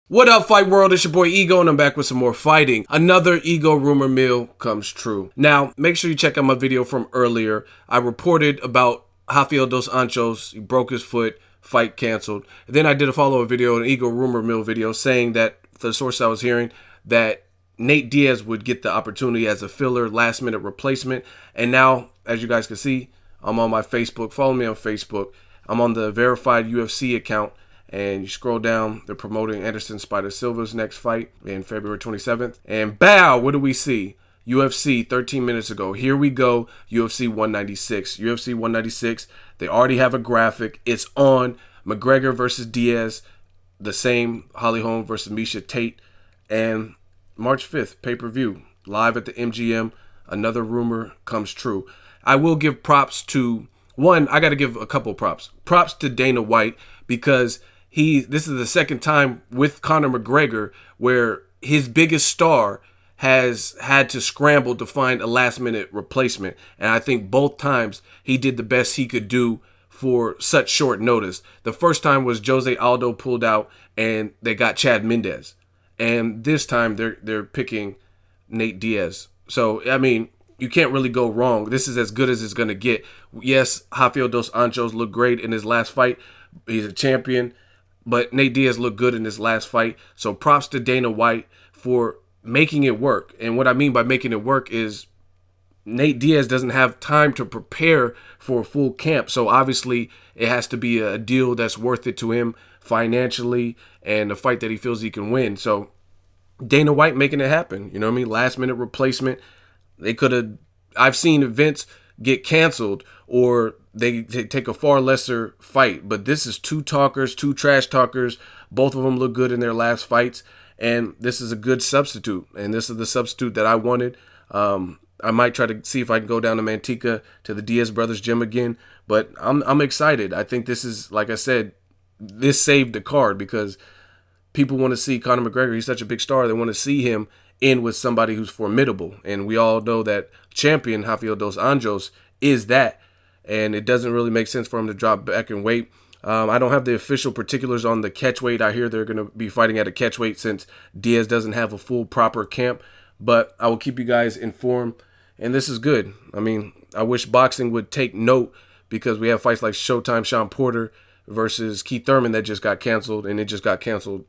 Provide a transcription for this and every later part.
What up, fight world? It's your boy Ego, and I'm back with some more fighting. Another Ego rumor mill comes true. Now, make sure you check out my video from earlier. I reported about Rafael dos Anjos. He broke his foot, fight canceled. Then I did a follow-up video, an Ego rumor mill video, saying that the source I was hearing that Nate Diaz would get the opportunity as a filler last-minute replacement. And now, as you guys can see, I'm on my Facebook. Follow me on Facebook. I'm on the verified UFC account. And you scroll down, they're promoting Anderson Spider Silva's next fight in February 27th. And bow, what do we see? UFC 13 minutes ago. Here we go, UFC 196. UFC 196, they already have a graphic. It's on McGregor versus Diaz, the same Holly Holm versus Miesha Tate. And March 5th, pay-per-view, live at the MGM. Another rumor comes true. I will give props to, one, I got to give a couple props. Props to Dana White, because this is the second time with Conor McGregor where his biggest star has had to scramble to find a last-minute replacement. And I think both times he did the best he could do for such short notice. The first time was Jose Aldo pulled out and they got Chad Mendes. And this time they're picking Nate Diaz. So, I mean, you can't really go wrong. This is as good as it's going to get. Yes, Rafael dos Anjos looked great in his last fight. He's a champion. But Nate Diaz looked good in his last fight. So props to Dana White for making it work. And what I mean by making it work is Nate Diaz doesn't have time to prepare for a full camp. So obviously it has to be a deal that's worth it to him financially and a fight that he feels he can win. So Dana White making it happen. You know what I mean? Last minute replacement. They could have, I've seen events get canceled or they take a far lesser fight. But this is two talkers, two trash talkers. Both of them look good in their last fights. And this is a good substitute. And this is the substitute that I wanted. I might try to see if I can go down to Manteca to the Diaz brothers gym again. But I'm excited. I think this is, like I said, this saved the card because people want to see Conor McGregor. He's such a big star. They want to see him in with somebody who's formidable. And we all know that champion Rafael dos Anjos is that. And it doesn't really make sense for him to drop back in weight. I don't have the official particulars on the catch weight. I hear they're going to be fighting at a catch weight since Diaz doesn't have a full proper camp. But I will keep you guys informed. And this is good. I mean, I wish boxing would take note because we have fights like Showtime Sean Porter versus Keith Thurman that just got canceled. And it just got canceled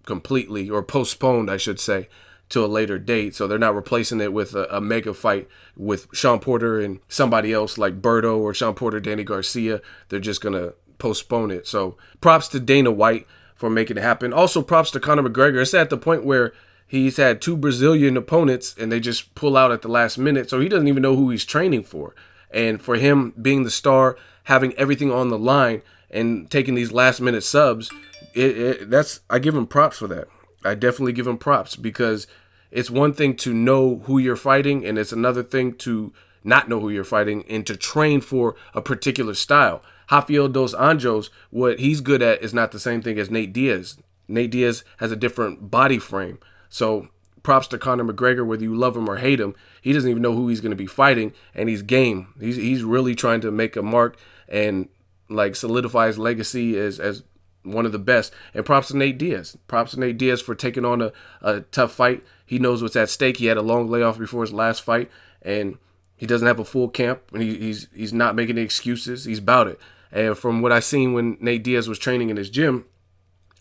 completely, or postponed, I should say, to a later date. So they're not replacing it with a mega fight with Sean Porter and somebody else like Berto or Sean Porter, Danny Garcia. They're just going to postpone it. So props to Dana White for making it happen. Also props to Conor McGregor. It's at the point where he's had two Brazilian opponents and they just pull out at the last minute. So he doesn't even know who he's training for. And for him being the star, having everything on the line and taking these last minute subs, I give him props for that. I definitely give him props because it's one thing to know who you're fighting and it's another thing to not know who you're fighting and to train for a particular style. Rafael dos Anjos, what he's good at is not the same thing as Nate Diaz. Nate Diaz has a different body frame. So props to Conor McGregor, whether you love him or hate him. He doesn't even know who he's going to be fighting and he's game. He's really trying to make a mark and like solidify his legacy as one of the best. And props to Nate Diaz. Props to Nate Diaz for taking on a tough fight. He knows what's at stake. He had a long layoff before his last fight, and he doesn't have a full camp. And he's not making any excuses. He's about it. And from what I seen when Nate Diaz was training in his gym,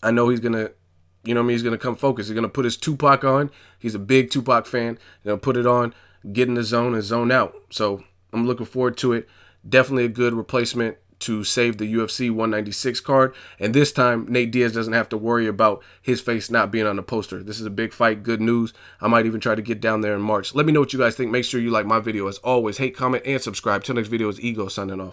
I know he's gonna, you know what I mean, he's gonna come focus. He's gonna put his Tupac on. He's a big Tupac fan. He's gonna put it on, get in the zone, and zone out. So I'm looking forward to it. Definitely a good replacement to save the UFC 196 card. And this time, Nate Diaz doesn't have to worry about his face not being on the poster. This is a big fight. Good news. I might even try to get down there in March. Let me know what you guys think. Make sure you like my video. As always, hate, comment, and subscribe. Till next video is Ego signing off.